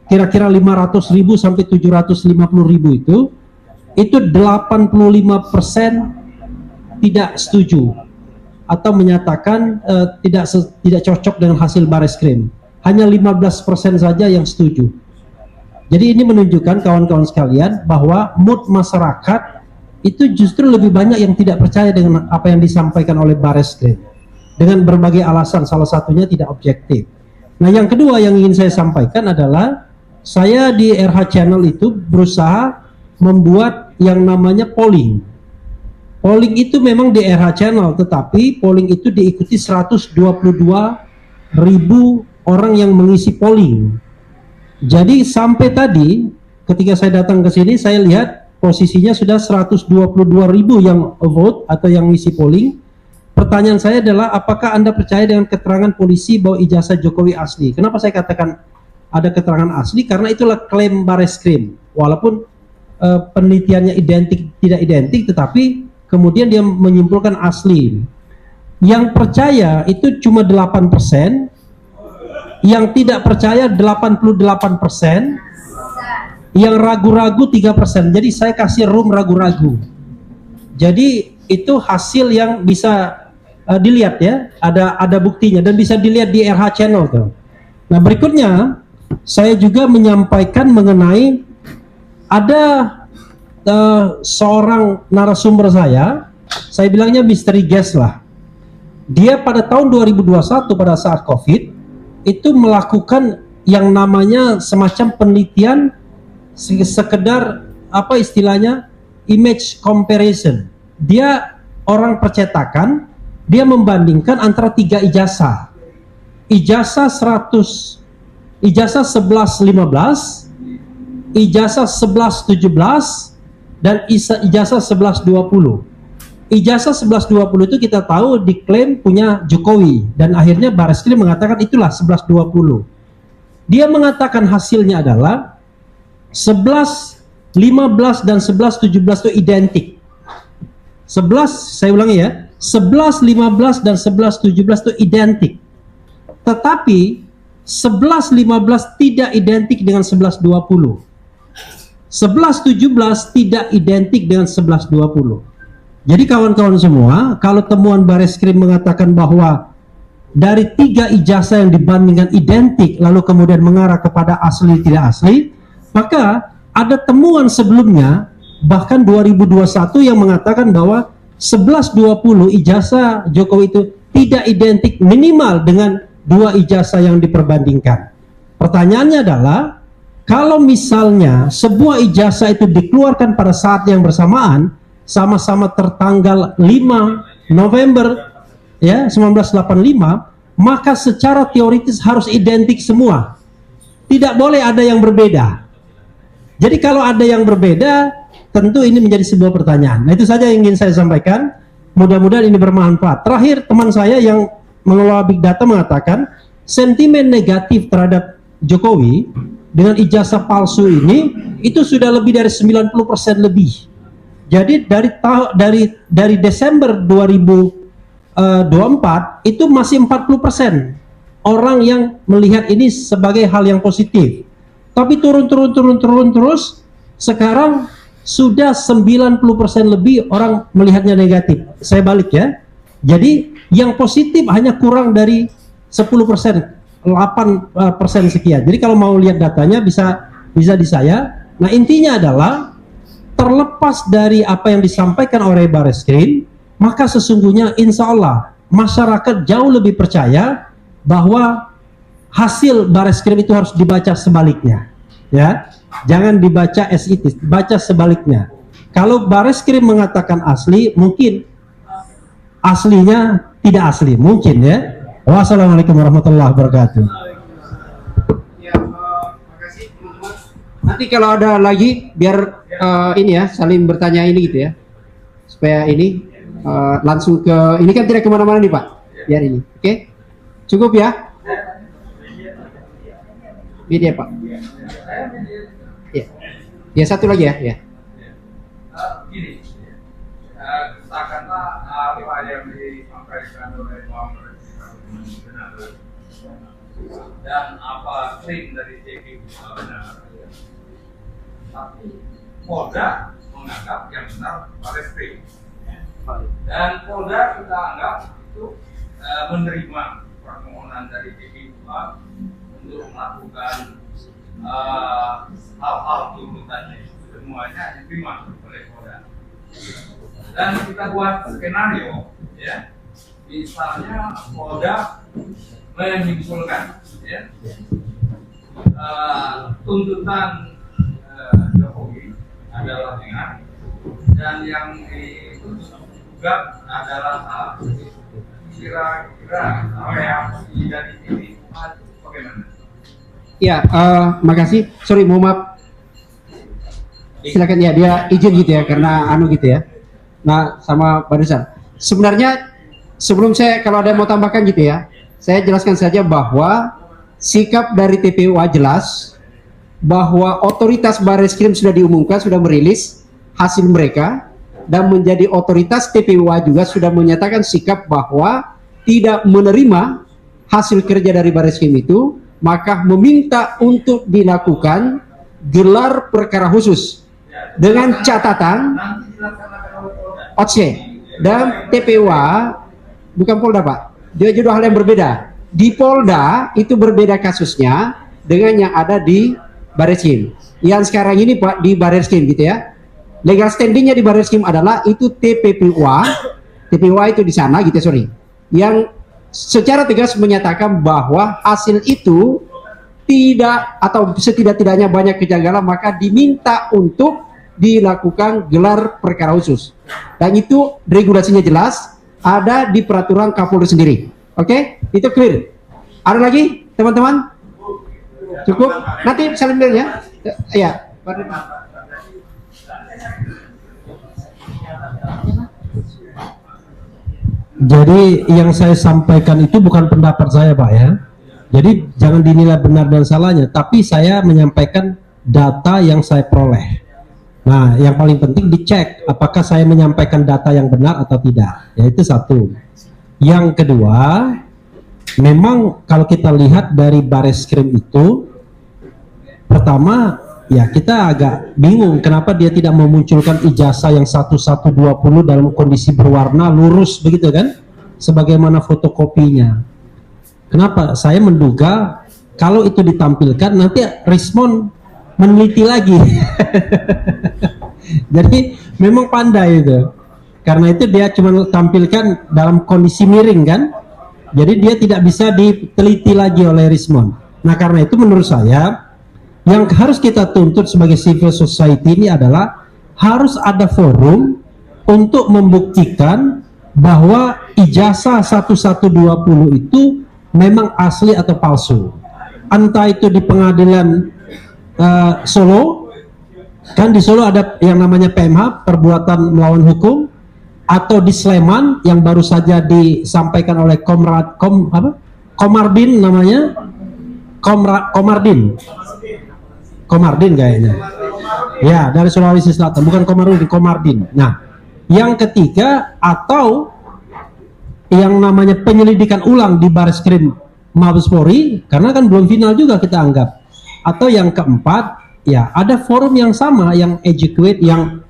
kira-kira 500.000 sampai 750.000 itu 85% tidak setuju atau menyatakan tidak cocok dengan hasil Barreskrim. Hanya 15% saja yang setuju. Jadi ini menunjukkan kawan-kawan sekalian bahwa mood masyarakat itu justru lebih banyak yang tidak percaya dengan apa yang disampaikan oleh Barreskrim dengan berbagai alasan, salah satunya tidak objektif. Nah yang kedua yang ingin saya sampaikan adalah saya di RH Channel itu berusaha membuat yang namanya polling. Polling itu memang di RH Channel, tetapi polling itu diikuti 122.000 orang yang mengisi polling. Jadi sampai tadi ketika saya datang ke sini saya lihat posisinya sudah 122.000 yang vote atau yang mengisi polling. Pertanyaan saya adalah apakah Anda percaya dengan keterangan polisi bahwa ijazah Jokowi asli? Kenapa saya katakan ada keterangan asli? Karena itulah klaim Barreskrim. Walaupun penelitiannya tidak identik, tetapi kemudian dia menyimpulkan asli. Yang percaya itu cuma 8%, yang tidak percaya 88%, yang ragu-ragu 3%. Jadi saya kasih room ragu-ragu. Jadi itu hasil yang bisa dilihat ya, ada buktinya dan bisa dilihat di RH Channel tuh. Nah berikutnya saya juga menyampaikan mengenai ada seorang narasumber saya bilangnya misteri guest lah. Dia pada tahun 2021 pada saat COVID itu melakukan yang namanya semacam penelitian sekedar apa istilahnya image comparison. Dia orang percetakan, dia membandingkan antara 3 ijazah. Ijazah 1115 ijazah 11-17 dan ijazah 11-20. Ijazah 11-20 itu kita tahu diklaim punya Jokowi, dan akhirnya Bareskrim mengatakan itulah 11-20. Dia mengatakan hasilnya adalah 11-15 dan 11-17 itu identik. 11, saya ulangi ya, 11-15 dan 11-17 itu identik. Tetapi 11-15 tidak identik dengan 11-20. 11-17 tidak identik dengan 11-20. Jadi kawan-kawan semua, kalau temuan Bareskrim mengatakan bahwa dari 3 ijazah yang dibandingkan identik lalu kemudian mengarah kepada asli tidak asli, maka ada temuan sebelumnya bahkan 2021 yang mengatakan bahwa 11-20 ijazah Jokowi itu tidak identik minimal dengan 2 ijazah yang diperbandingkan. Pertanyaannya adalah, kalau misalnya sebuah ijazah itu dikeluarkan pada saat yang bersamaan, sama-sama tertanggal 5 November ya 1985, maka secara teoritis harus identik semua. Tidak boleh ada yang berbeda. Jadi kalau ada yang berbeda, tentu ini menjadi sebuah pertanyaan. Nah, itu saja yang ingin saya sampaikan. Mudah-mudahan ini bermanfaat. Terakhir, teman saya yang mengelola big data mengatakan sentimen negatif terhadap Jokowi dengan ijazah palsu ini itu sudah lebih dari 90% lebih. Jadi dari Desember 2024 itu masih 40% orang yang melihat ini sebagai hal yang positif. Tapi turun terus. Sekarang sudah 90% lebih orang melihatnya negatif. Saya balik ya. Jadi yang positif hanya kurang dari 10%, 8% sekian. Jadi kalau mau lihat datanya bisa di saya. Nah, intinya adalah terlepas dari apa yang disampaikan oleh Bareskrim, maka sesungguhnya insya Allah masyarakat jauh lebih percaya bahwa hasil Bareskrim itu harus dibaca sebaliknya, ya, jangan dibaca as it is, baca sebaliknya. Kalau Bareskrim mengatakan asli, mungkin aslinya tidak asli, mungkin ya. Wassalamualaikum warahmatullahi wabarakatuh. Nanti kalau ada lagi biar ini ya saling bertanya ini gitu ya, supaya ini langsung ke ini kan tidak kemana-mana nih Pak, biar ini oke? Cukup ya media Pak ya, ya satu lagi ya Gini, katakanlah apa yang disampaikan oleh Muhammad benar dan apa klaim dari JPU benar. Tapi Polda menganggap yang benar Bareskrim, dan Polda kita anggap itu menerima permohonan dari JPU untuk melakukan hal-hal tuntutannya, semuanya diterima oleh Polda. Dan kita buat skenario, ya, misalnya Polda menyimpulkan, ya, tuntutan Jokowi adalah benar dan yang digugat adalah kira-kira apa yang dari ini bagaimana? ya. Makasih, sorry mohon maaf, silakan ya, dia izin gitu ya karena anu gitu ya. Nah sama barusan sebenarnya sebelum saya kalau ada yang mau tambahkan gitu ya, saya jelaskan saja bahwa sikap dari TPUA jelas bahwa otoritas Bareskrim sudah diumumkan, sudah merilis hasil mereka, dan menjadi otoritas TPUA juga sudah menyatakan sikap bahwa tidak menerima hasil kerja dari Bareskrim itu, maka meminta untuk dilakukan gelar perkara khusus dengan catatan OC dan TPUA bukan Polda Pak, dia juga hal yang berbeda. Di Polda itu berbeda kasusnya dengan yang ada di Bareskrim. Yang sekarang ini Pak di Bareskrim gitu ya. Legal standingnya di Bareskrim adalah itu TPPUA. TPUA itu di sana gitu, sorry. Yang secara tegas menyatakan bahwa hasil itu tidak atau setidak-tidaknya banyak kejanggalan, maka diminta untuk dilakukan gelar perkara khusus. Dan itu regulasinya jelas ada di peraturan Kapolri sendiri. Oke? Itu clear. Ada lagi teman-teman? Cukup? Nanti saling ya. Ya. Jadi yang saya sampaikan itu bukan pendapat saya, Pak, ya. Jadi jangan dinilai benar dan salahnya, tapi saya menyampaikan data yang saya peroleh. Nah, yang paling penting dicek apakah saya menyampaikan data yang benar atau tidak. Ya, itu satu. Yang kedua, memang kalau kita lihat dari Bareskrim itu, pertama ya kita agak bingung kenapa dia tidak memunculkan ijazah yang 1120 dalam kondisi berwarna lurus begitu kan, sebagaimana fotokopinya. Kenapa? Saya menduga kalau itu ditampilkan nanti Rismon meneliti lagi. Jadi memang pandai itu. Karena itu dia cuma tampilkan dalam kondisi miring kan. Jadi dia tidak bisa diteliti lagi oleh Rismon. Nah karena itu menurut saya yang harus kita tuntut sebagai civil society ini adalah harus ada forum untuk membuktikan bahwa ijazah 1120 itu memang asli atau palsu. Entah itu di pengadilan Solo, kan di Solo ada yang namanya PMH, perbuatan melawan hukum, atau di Sleman yang baru saja disampaikan oleh Komardin namanya, Komardin kayaknya. Ya, dari Sulawesi Selatan, bukan Komardin. Nah, yang ketiga atau yang namanya penyelidikan ulang di Bareskrim Mabes Polri, karena kan belum final juga kita anggap. Atau yang keempat, ya ada forum yang sama, yang educate, yang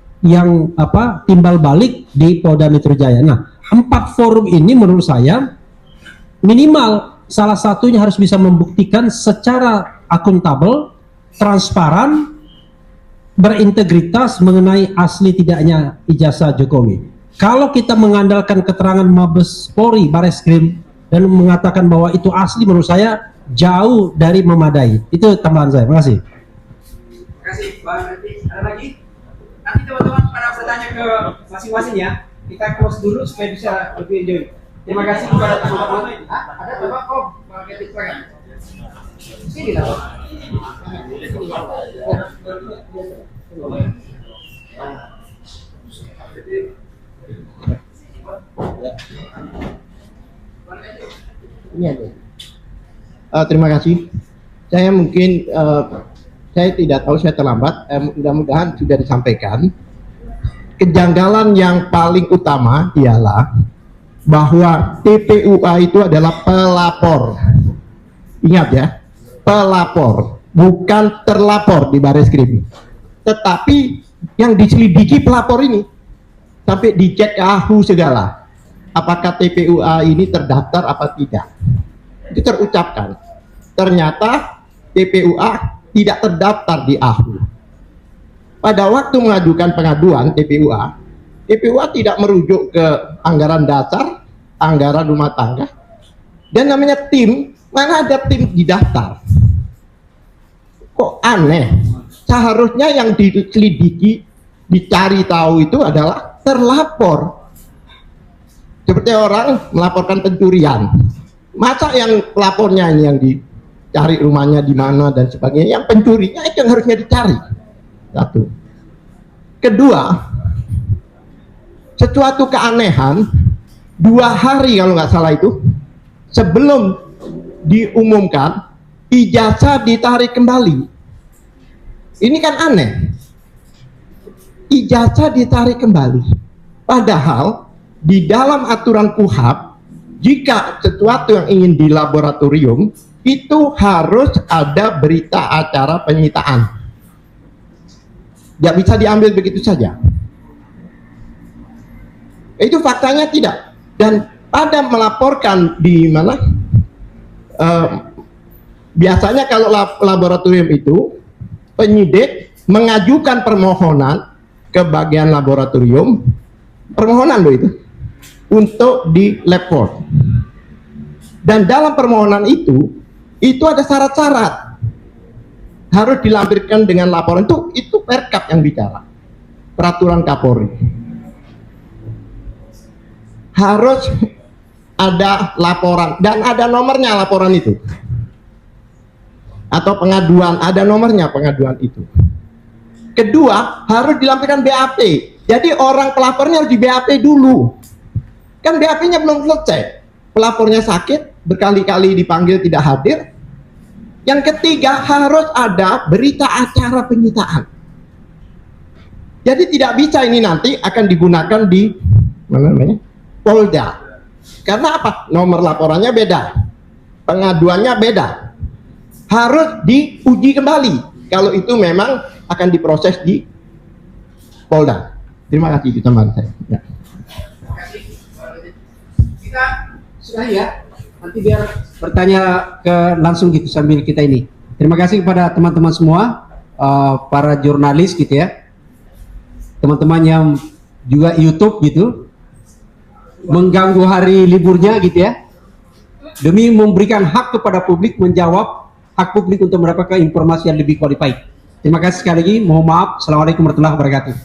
timbal balik di Polda Metro Jaya. Nah, 4 forum ini menurut saya minimal salah satunya harus bisa membuktikan secara akuntabel, transparan, berintegritas mengenai asli tidaknya ijazah Jokowi. Kalau kita mengandalkan keterangan Mabes Polri, Bareskrim, dan mengatakan bahwa itu asli, menurut saya jauh dari memadai. Itu tambahan saya. Terima kasih. Terima kasih, Bang. Ada lagi? Nanti teman-teman pada bertanya ke masing-masing ya. Kita close dulu supaya bisa lebih enjoy. Terima kasih kepada teman-teman. Ada Bapak Om, marketing program. Sini lah. Terima kasih. Saya mungkin saya tidak tahu, saya terlambat. Mudah-mudahan sudah disampaikan. Kejanggalan yang paling utama ialah bahwa TPUA itu adalah pelapor. Ingat ya, pelapor, bukan terlapor di Bareskrim. Tetapi yang diselidiki pelapor ini, sampai dicek Yahoo segala. Apakah TPUA ini terdaftar apa tidak? Itu terucapkan. Ternyata TPUA tidak terdaftar di AHU. Pada waktu mengajukan pengaduan TPUA tidak merujuk ke anggaran dasar, anggaran rumah tangga, dan namanya tim. Mana ada tim didaftar? Kok aneh? Seharusnya yang diselidiki, dicari tahu itu adalah terlapor. Seperti orang melaporkan pencurian. Masa yang pelapornya ini yang dicari rumahnya di mana dan sebagainya, yang pencurinya itu yang harusnya dicari. Satu. Kedua, sesuatu keanehan, 2 hari kalau nggak salah itu, sebelum diumumkan, ijazah ditarik kembali. Ini kan aneh. Ijazah ditarik kembali. Padahal di dalam aturan KUHAP, jika sesuatu yang ingin di laboratorium, itu harus ada berita acara penyitaan. Tidak bisa diambil begitu saja. Itu faktanya tidak. Dan pada melaporkan di mana, biasanya kalau laboratorium itu, penyidik mengajukan permohonan ke bagian laboratorium, permohonan loh itu, untuk di lapor. Dan dalam permohonan itu ada syarat-syarat, harus dilampirkan dengan laporan. Itu Perkap yang bicara, peraturan Kapolri. Harus ada laporan dan ada nomornya laporan itu, atau pengaduan, ada nomornya pengaduan itu. Kedua, harus dilampirkan BAP. Jadi orang pelapornya harus di BAP dulu. Kan BAP-nya belum selesai. Pelapornya sakit, berkali-kali dipanggil tidak hadir. Yang ketiga, harus ada berita acara penyitaan. Jadi tidak bisa ini nanti akan digunakan di mana namanya? Polda. Karena apa? Nomor laporannya beda. Pengaduannya beda. Harus diuji kembali. Kalau itu memang akan diproses di Polda. Terima kasih, itu tambahan saya. Ya. Kita sudah ya, nanti biar bertanya langsung gitu sambil kita ini. Terima kasih kepada teman-teman semua, para jurnalis gitu ya, teman-teman yang juga YouTube gitu, mengganggu hari liburnya gitu ya, demi memberikan hak kepada publik, menjawab hak publik untuk mendapatkan informasi yang lebih qualified. Terima kasih sekali lagi, mohon maaf. Assalamualaikum warahmatullahi wabarakatuh.